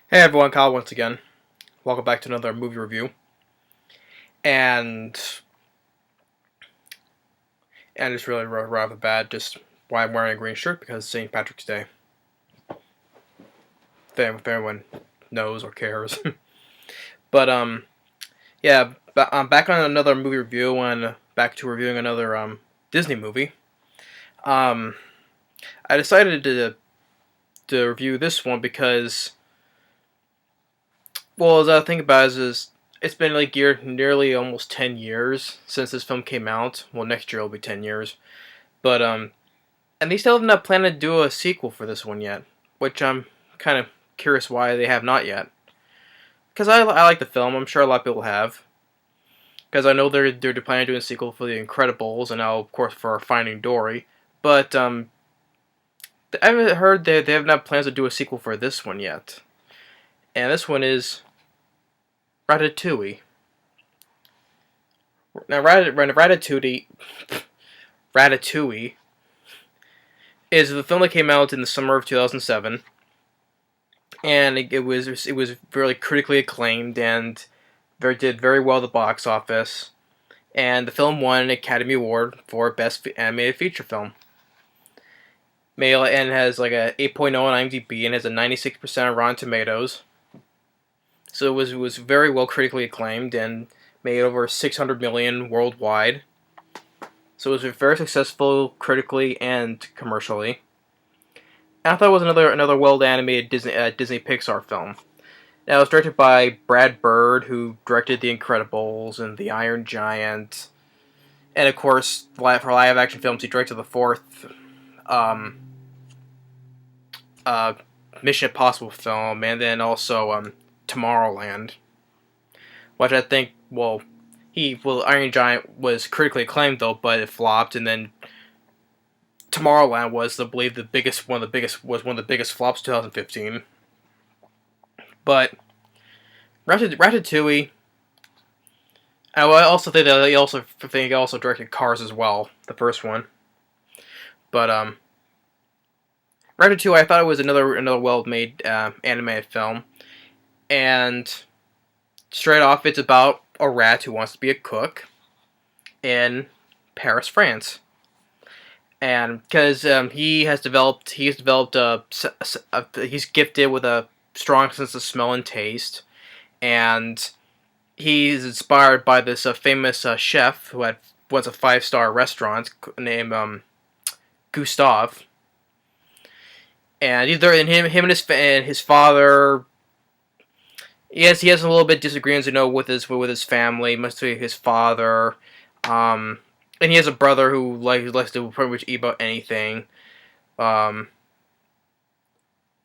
Hey everyone, Kyle once again. Welcome back to another movie review. And it's really rather bad just why I'm wearing a green shirt because it's St. Patrick's Day. If everyone knows or cares. but yeah, I'm back on another movie review and back to reviewing another Disney movie. I decided to review this one because, well, as I think about it, is it's been like nearly almost 10 years since this film came out. Well, next year will be 10 years. But and they still have not planned to do a sequel for this one yet, which I'm kind of curious why they have not yet. Because I like the film, I'm sure a lot of people have. Because I know they're planning to do a sequel for The Incredibles, and now of course for Finding Dory. But I haven't heard they have not plans to do a sequel for this one yet. And this one is Ratatouille. Now Ratatouille is the film that came out in the summer of 2007, and it was really critically acclaimed and did very well at the box office. And the film won an Academy Award for Best Animated Feature Film. And has like a 8.0 on IMDb and has a 96% on Rotten Tomatoes. So it was very well critically acclaimed and made over 600 million worldwide. So it was very successful critically and commercially. And I thought it was another well animated Disney Pixar film. Now it was directed by Brad Bird, who directed The Incredibles and The Iron Giant, and of course for live action films he directed the fourth Mission Impossible film, and then also Tomorrowland, which I think Iron Giant was critically acclaimed though, but it flopped, and then Tomorrowland was, I believe, one of the biggest flops 2015. But Ratatouille, I also think that he also directed Cars as well, the first one. But Ratatouille, I thought it was another well-made animated film, and straight off, it's about a rat who wants to be a cook in Paris, France. And because he's gifted with a strong sense of smell and taste, and he's inspired by this famous chef who had once a 5-star restaurant named Gustave. And him and his father, yes, he has a little bit disagreements, with his family, mostly his father. And he has a brother who likes to pretty much eat about anything.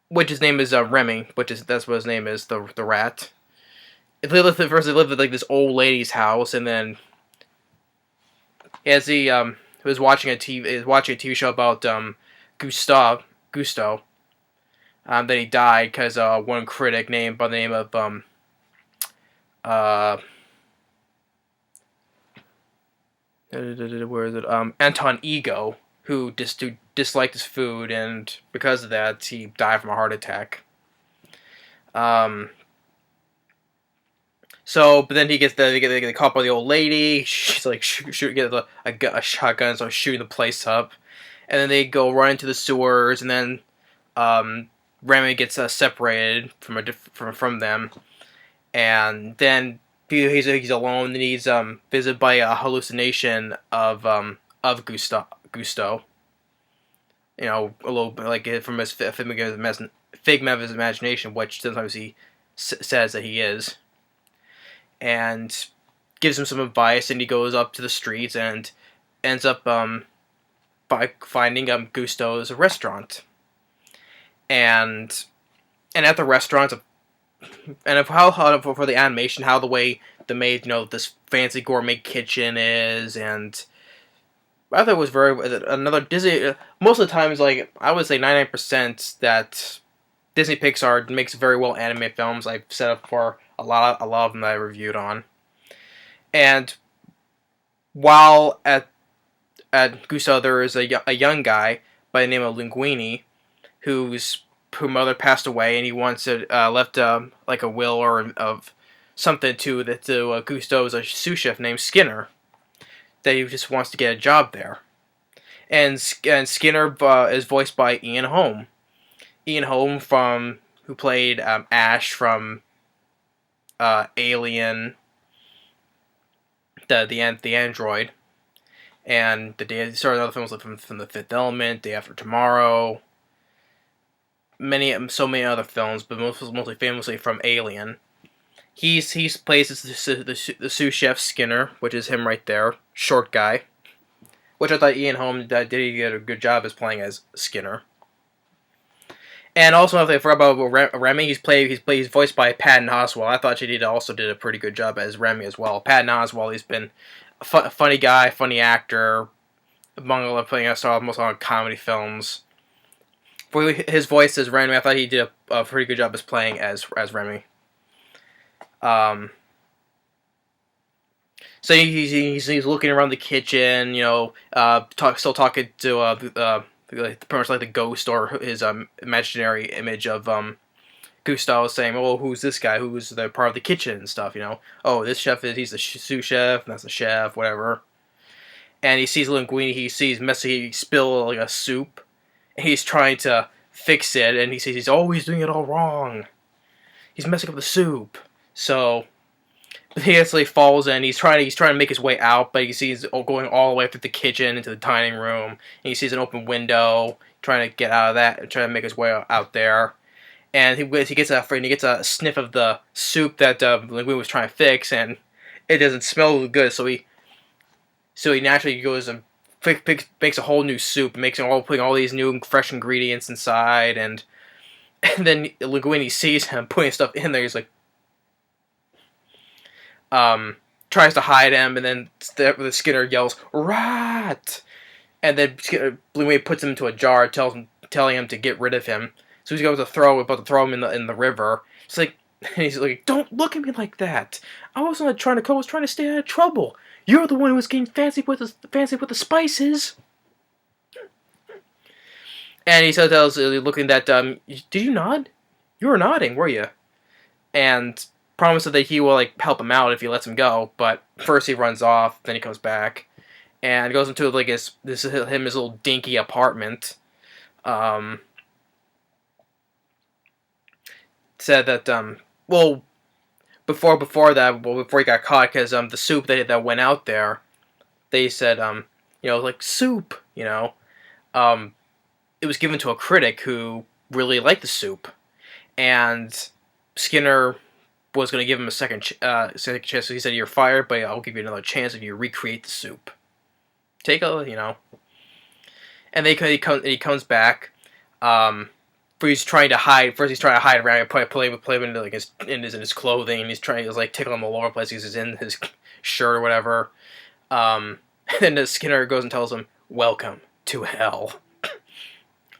Which his name is Remy, that's what his name is, the rat. They lived at like this old lady's house, and then as he was watching a TV show about Gusto, then he died because one critic named by the name of where is it? Anton Ego, who disliked his food, and because of that, he died from a heart attack. But then they get caught by the old lady. She's like get a shotgun, so shooting the place up, and then they go right into the sewers, and then Remy gets separated from them, and then he's alone, and he's visited by a hallucination of Gusto. A little bit like from his figment of his imagination, which sometimes he says that he is, and gives him some advice, and he goes up to the streets and ends up by finding Gusto's restaurant, and at the restaurant, and of how for the animation, how the way they made this fancy gourmet kitchen is, and I thought it was another Disney. Most of the times, like I would say, 99% that Disney Pixar makes very well animated films. I've set up for a lot of them that I reviewed on, and while at Gusto there is a young guy by the name of Linguini, who's mother passed away, and he wants to left like a will or of something to Gusto's a sous chef named Skinner, that he just wants to get a job there. And Skinner is voiced by Ian Holm. Ian Holm who played Ash from Alien, the android, and he started other films from The Fifth Element, Day After Tomorrow, so many other films, but mostly famously from Alien. He plays the sous chef Skinner, which is him right there, short guy, which I thought Ian Holm did a good job as playing as Skinner. And also, if I forgot about Remy, he's voiced by Patton Oswalt. I thought she also did a pretty good job as Remy as well. Patton Oswalt, he's been a funny guy, funny actor, among other playing most on comedy films. For his voice as Remy, I thought he did a pretty good job as playing as Remy. So he's looking around the kitchen, still talking to pretty much like the ghost or his imaginary image of Gusto, saying, "Oh, who's this guy? Who's the part of the kitchen and stuff?" Oh, this chef he's the sous chef, and that's the chef, whatever. And he sees linguini. He sees he spill like a soup, and he's trying to fix it, and he sees he's always doing it all wrong. He's messing up the soup. So he actually falls in. He's trying to make his way out, but he sees going all the way through the kitchen into the dining room, and he sees an open window, trying to get out of that, and trying to make his way out there. And he gets a sniff of the soup that Linguini was trying to fix, and it doesn't smell good. So he naturally goes and makes a whole new soup, putting all these new fresh ingredients inside, and then Linguini sees him putting stuff in there. He's like, tries to hide him, and then the Skinner yells, "Rat!" And then Linguini puts him into a jar, telling him to get rid of him. So he's about to throw him in the river. He's like, "Don't look at me like that. I was trying to stay out of trouble. You're the one who was getting fancy with the spices." And he tells, looking that, "Did you nod? You were nodding, were you?" And promises that he will help him out if he lets him go. But first he runs off, then he comes back, and goes into his little dinky apartment. Said that before he got caught, because the soup that went out there, they said soup, it was given to a critic who really liked the soup, and Skinner was going to give him a second chance. So he said, "You're fired, but I'll give you another chance if you recreate the soup. Take a." And he comes back. He's trying to hide. First, he's trying to hide around and play him into his clothing. And he's trying to tickle him all over the place because he's in his shirt or whatever. And then the Skinner goes and tells him, "Welcome to hell."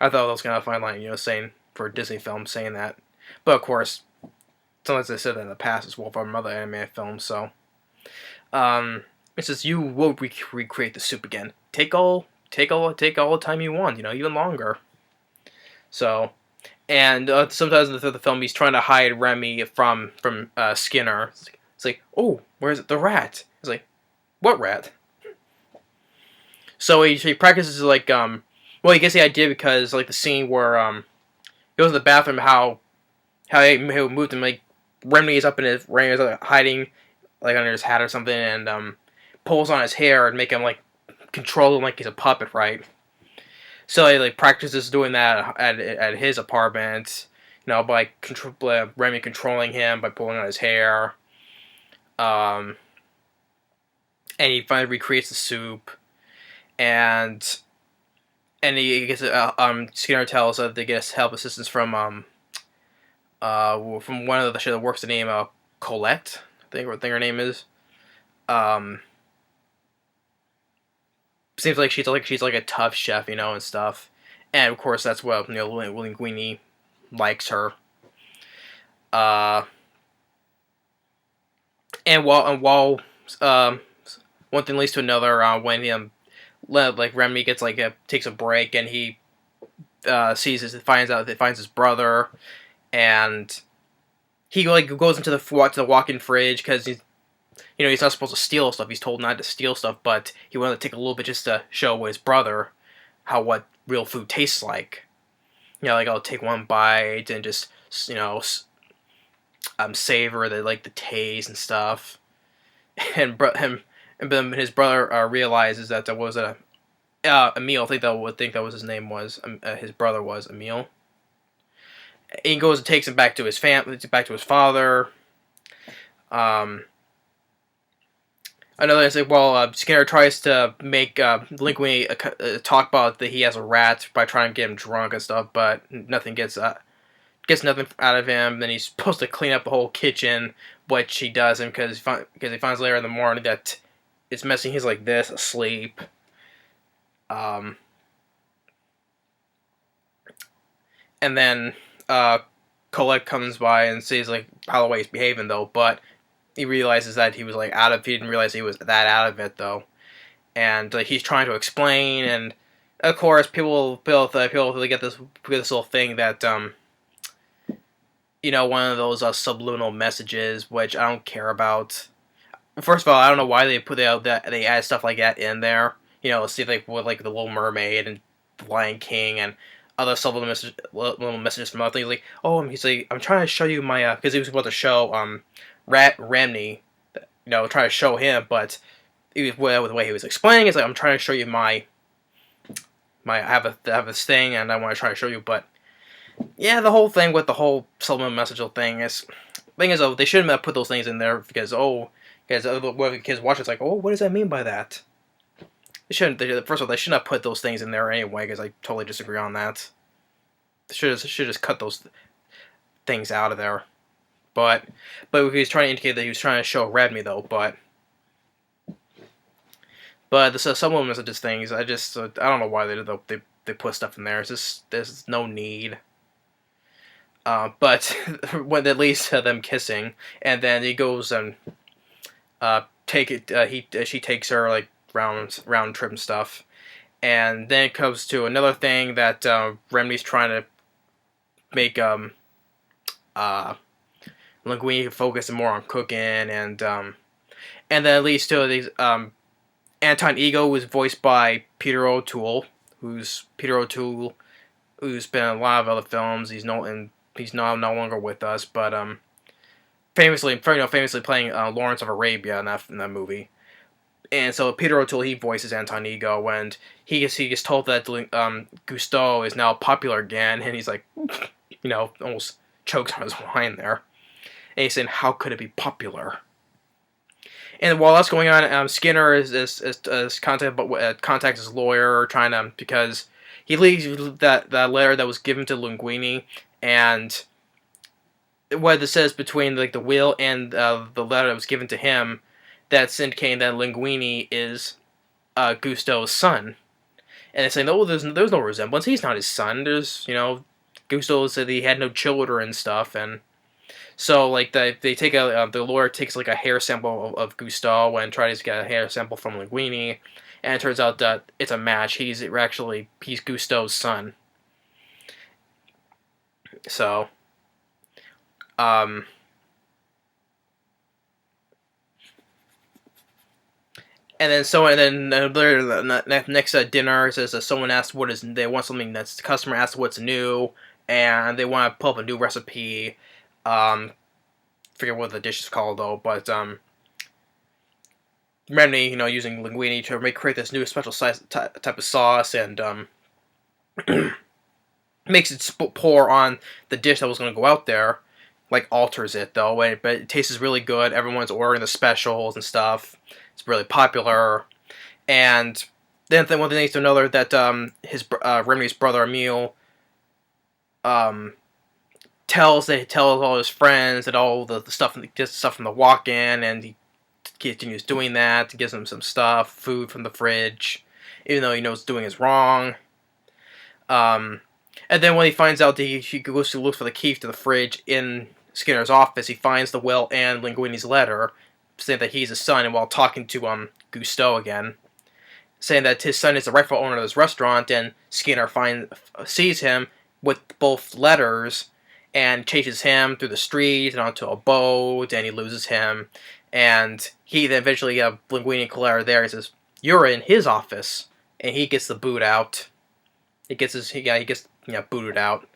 I thought that was kind of a fine line, saying for a Disney film, saying that. But of course, sometimes they said that in the past as well from other animated films. So, it says, "You will recreate the soup again. Take all the time you want. Even longer." So. And sometimes in the film, he's trying to hide Remy from Skinner. It's like, "Oh, where's the rat?" He's like, "What rat?" So he practices he gets the idea because the scene where he goes to the bathroom, how he moved him, Remy is hiding under his hat or something, and pulls on his hair and make him control him like he's a puppet, right? So he practices doing that at his apartment, by Remy controlling him by pulling on his hair. And he finally recreates the soup, and he gets Skinner tells that they get help assistance from one of the show that works the name Colette, I think her name is. Seems like she's a tough chef, and stuff. And of course that's what Linguini likes her. And while one thing leads to another, when Remy gets takes a break, and he finds his brother, and he like goes into the walk-in fridge because he's not supposed to steal stuff. He's told not to steal stuff, but he wanted to take a little bit just to show his brother what real food tastes like. Like I'll take one bite and just savor the taste and stuff. And then his brother realizes that there was Emil. I think that was his name was his brother was Emil. He goes and takes him back to his back to his father. Another is Skinner tries to make Linguini talk about that he has a rat by trying to get him drunk and stuff, but nothing gets nothing out of him. Then he's supposed to clean up the whole kitchen, which he doesn't because he finds later in the morning that it's messy. He's like this, asleep. And then Colette comes by and sees how the way he's behaving though, but he realizes that he was he didn't realize he was that out of it though, and he's trying to explain, and of course people get this little thing that one of those subliminal messages, which I don't care about. First of all, I don't know why they put out that they add stuff like that in there. See with the Little Mermaid and the Lion King and other subliminal messages from other things. He's like, I'm trying to show you my because he was about to show Remy, trying to show him, but with the way he was explaining, it's like I'm trying to show you my I have this thing, and I want to try to show you, but yeah, the whole thing with the whole subliminal message thing is they shouldn't have put those things in there because the kids watch it's like, what does that mean by that? First of all, they shouldn't have put those things in there anyway, because I totally disagree on that. They should just cut those things out of there. But he's trying to indicate that he was trying to show Remy though, but the subliminal messages things, I don't know why they put stuff in there. There's no need. But when that leads to them kissing, and then he goes and she takes her round trip and stuff, and then it comes to another thing that Remy's trying to make Linguini focus more on cooking, and then it leads to these Anton Ego was voiced by Peter O'Toole, who's been in a lot of other films. He's no longer with us, but famously playing Lawrence of Arabia in that movie. And so Peter O'Toole, he voices Anton Ego, and he gets told that Gusteau is now popular again, and he's like, almost chokes on his wine there. And he's saying, how could it be popular? And while that's going on, Skinner contacts his lawyer, because he leaves that letter that was given to Linguini, and what it says between the will and the letter that was given to him, that's indicating that Linguini is Gusteau's son. And it's saying, there's no resemblance. He's not his son. There's, Gusteau said he had no children and stuff, and so they take the lawyer takes a hair sample of Gusteau and tries to get a hair sample from Linguini, and it turns out that it's a match. He's Gusteau's son. So, and then next dinner says someone asked they want something the customer asked what's new, and they want to pull up a new recipe. Forget what the dish is called though, but Remy, using Linguini to create this new special type of sauce, and makes it pour on the dish that was going to go out there, alters it though, but it tastes really good. Everyone's ordering the specials and stuff. It's really popular, and then one thing leads to another that Remy's brother Emil tells all his friends that all the stuff from the walk-in, and he continues doing that. He gives them some food from the fridge, even though he knows doing is wrong. And then when he finds out that he goes to look for the key to the fridge in Skinner's office, he finds the will and Linguini's letter saying that he's his son, and while talking to Gusteau again. saying that his son is the rightful owner of this restaurant, and Skinner sees him with both letters and chases him through the street and onto a boat, and he loses him. And he then eventually, Linguini and Colette are there. He says, "You're in his office," and he gets the boot out. He gets booted out.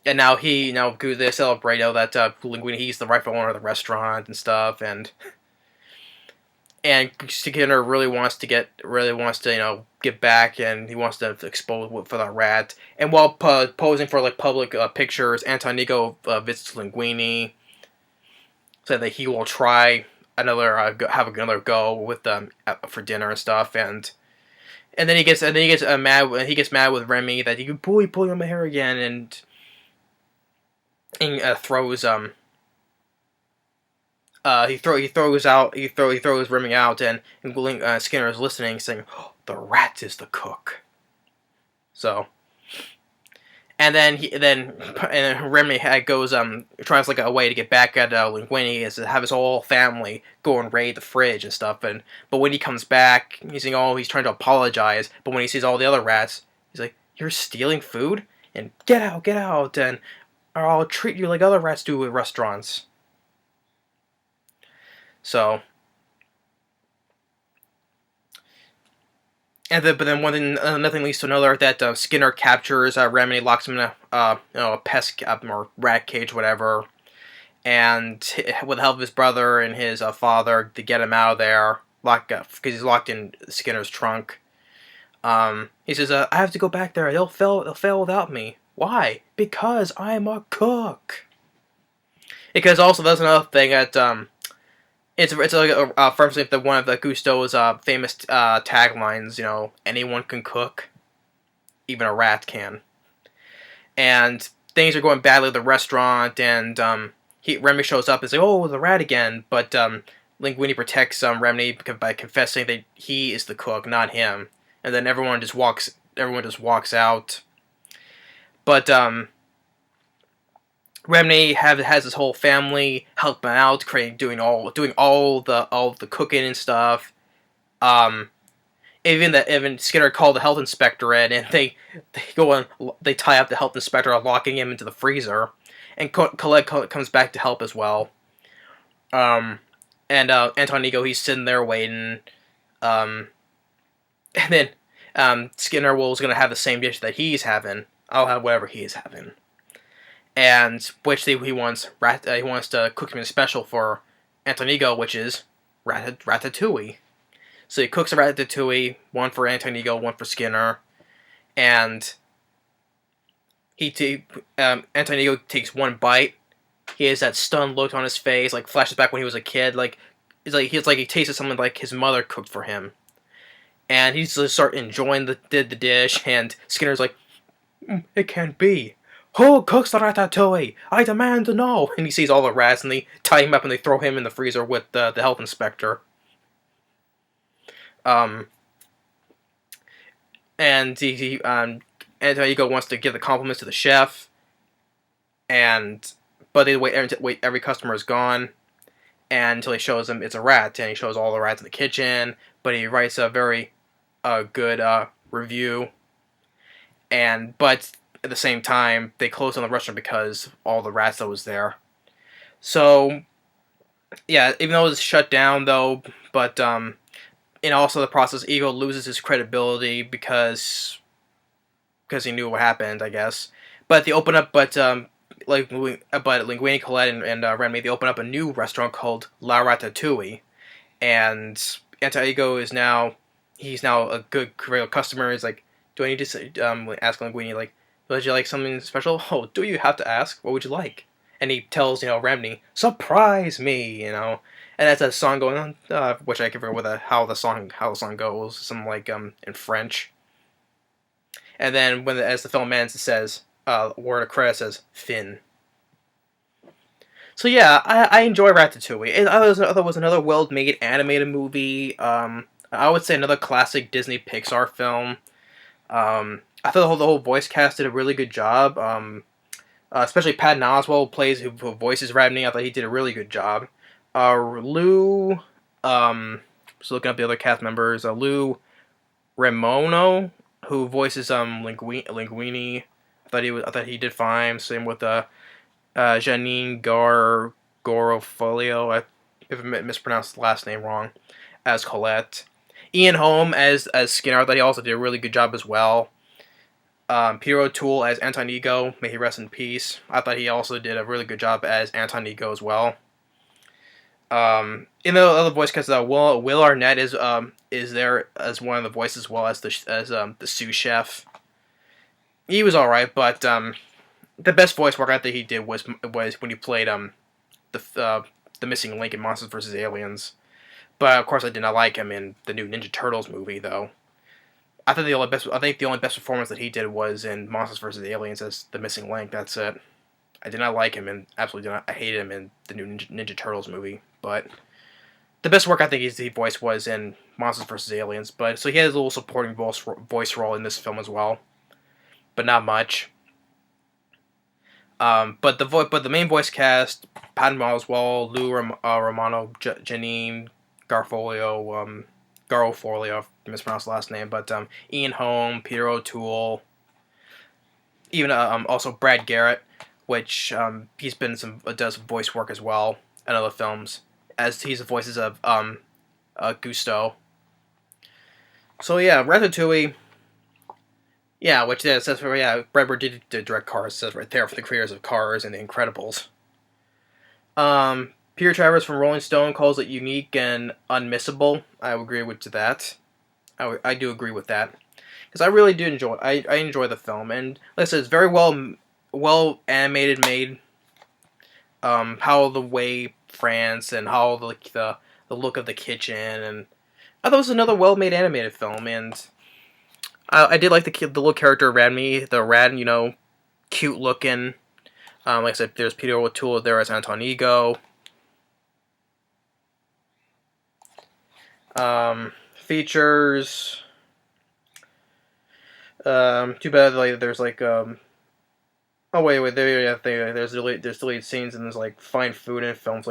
And now they celebrate that Linguini, he's the rightful owner of the restaurant and stuff, and Skinner really wants to get back, and he wants to expose for that rat. And while posing for public pictures, Antonigo visits Linguini, said that he will try have another go with them for dinner and stuff, and then he gets mad with Remy that you pulling on my hair again, and throws he throws Remy out, and Skinner is listening, saying, "Oh, the rat is the cook." So, and then Remy goes tries a way to get back at Linguini, is to have his whole family go and raid the fridge and stuff. But when he comes back, he's saying, he's trying to apologize. But when he sees all the other rats, he's like, "You're stealing food, and get out, and or I'll treat you like other rats do at restaurants." So, but then nothing leads to another. That Skinner captures Remy, locks him in a pest or rat cage, whatever, and with the help of his brother and his father to get him out of there, because he's locked in Skinner's trunk. He says, "I have to go back there. They'll fail without me. Why? Because I'm a cook." Because also there's another thing that it's like one of the Gusteau's famous taglines. Anyone can cook, even a rat can. And things are going badly at the restaurant, and Remy shows up and says, "Oh, the rat again." But Linguini protects Remy by confessing that he is the cook, not him. And then everyone just walks out. But Remy has his whole family help him out, doing all the cooking and stuff. Even Skinner called the health inspector in, and they go and they tie up the health inspector, locking him into the freezer. And Colette comes back to help as well. And Antonigo, he's sitting there waiting. And then Skinner was going to have the same dish that he's having. I'll have whatever he's having. And which he wants to cook him a special for Antonigo, which is ratatouille. So he cooks a ratatouille, one for Antonigo, one for Skinner, and Antonigo takes one bite. He has that stunned look on his face, flashes back when he was a kid, he tasted something like his mother cooked for him, and he's just start enjoying the dish. And Skinner's like, "It can't be. Who cooks the ratatouille? I demand to know." And he sees all the rats, and they tie him up and they throw him in the freezer with the health inspector. And Antonigo wants to give the compliments to the chef, but they wait. Every customer is gone, and until he shows them it's a rat, and he shows all the rats in the kitchen. But he writes a very good review, but at the same time, they closed on the restaurant because all the rats that was there. So, yeah, even though it was shut down, though, but in also the process, Ego loses his credibility because he knew what happened, I guess. But they open up, Linguini, Colette, and Remy, they open up a new restaurant called La Ratatouille, and Antonigo is now a good real customer. He's like, "Do I need to ask Linguini would you like something special?" "Oh, do you have to ask? What would you like?" And he tells, Remy, "Surprise me," And that's a song going on, which I can remember how the song goes, something in French. And then as the film ends, it says, word of credit says, "Fin." So yeah, I enjoy Ratatouille. I thought it was another well-made animated movie. I would say another classic Disney Pixar film. I thought the whole voice cast did a really good job. Especially Patton Oswalt who voices Remy. I thought he did a really good job. Lou, just looking up the other cast members. Lou Romano, who voices Linguini. I thought he did fine. Same with Janeane Garofalo. If I mispronounced the last name wrong, as Colette. Ian Holm as Skinner. I thought he also did a really good job as well. Peter O'Toole as Anton Ego. May he rest in peace. I thought he also did a really good job as Anton Ego as well. In the other voice cast, Will Arnett is there as one of the voices as well as the sous chef. He was all right, but the best voice work I think he did was when he played the missing link in Monsters vs. Aliens. But of course, I did not like him in the new Ninja Turtles movie, though. I think the only best performance that he did was in Monsters vs. Aliens as the missing link. That's it. I did not like him, and absolutely did not. I hated him in the new Ninja Turtles movie. But the best work I think he voiced was in Monsters vs. Aliens. But so he has a little supporting voice role in this film as well, but not much. But the main voice cast: Patton Oswalt, Romano, Janeane Garofalo, I mispronounced the last name, but Ian Holm, Peter O'Toole, even also Brad Garrett, which he's been does voice work as well in other films, as he's the voices of Gusto. So yeah, Ratatouille. Yeah, which it says Brad Bird did direct Cars. It says right there, for the creators of Cars and The Incredibles. Peter Travers from Rolling Stone calls it unique and unmissable. I would agree with that. I do agree with that, because I really do enjoy. I enjoy the film, and like I said, it's very well animated, made. How the way France and how the look of the kitchen, and I thought it was another well made animated film, and I did like the little character Remy, the rat, cute looking. Like I said, there's Peter O'Toole there as Anton Ego. Features. Too bad there's oh wait there's deleted scenes, and there's fine food in films,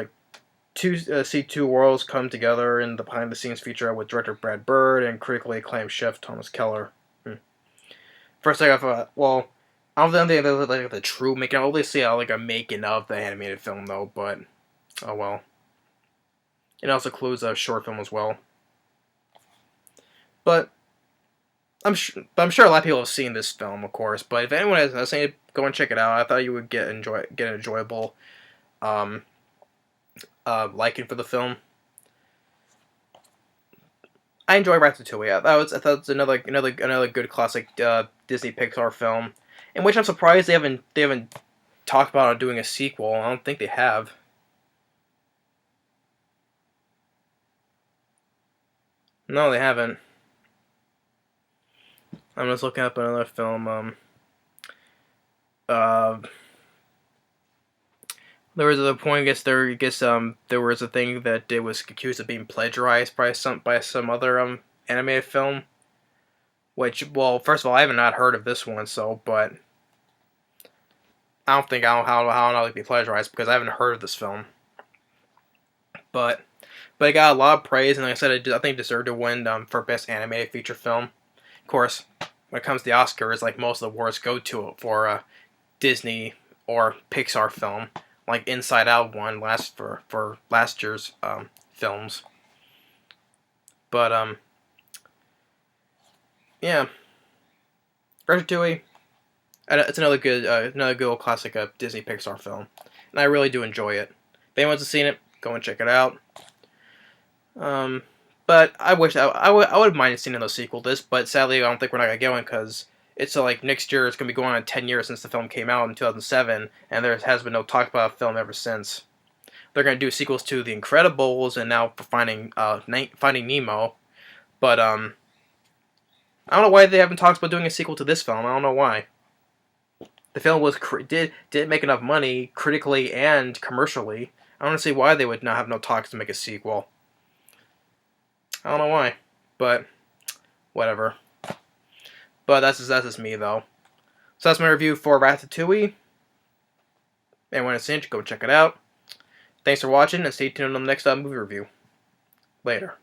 see two worlds come together in the behind the scenes feature with director Brad Bird and critically acclaimed chef Thomas Keller. First I thought, well, I don't think they look like the true making. I'll only see a making of the animated film though, but oh well. It also includes a short film as well. But I'm sure a lot of people have seen this film, of course. But if anyone has seen it, go and check it out. I thought you would get an enjoyable liking for the film. I enjoy Ratatouille. I thought it's another good classic Disney Pixar film, in which I'm surprised they haven't talked about doing a sequel. I don't think they have. No, they haven't. I'm just looking up another film. There was a point. I guess there was a thing that it was accused of being plagiarized by some other animated film. Which, well, first of all, I have not heard of this one. But I don't know how it could be plagiarized, because I haven't heard of this film. But it got a lot of praise, and like I said, I think it deserved to win for best animated feature film. Of course, when it comes to the Oscars, most of the awards go to it for Disney or Pixar film. Like Inside Out won for last year's films. But yeah, Ratatouille. It's another good old classic Disney Pixar film, and I really do enjoy it. If anyone's seen it, go and check it out. But I wish I would mind seeing a sequel to this, but sadly I don't think we're not gonna get one, because it's next year. It's gonna be going on 10 years since the film came out in 2007, and there has been no talk about a film ever since. They're gonna do sequels to The Incredibles and now Finding Nemo, but I don't know why they haven't talked about doing a sequel to this film. I don't know why. The film did make enough money critically and commercially. I don't see why they would not have no talks to make a sequel. I don't know why, but whatever. But that's just me, though. So that's my review for Ratatouille. Anyone has seen it, go check it out. Thanks for watching, and stay tuned on the next movie review. Later.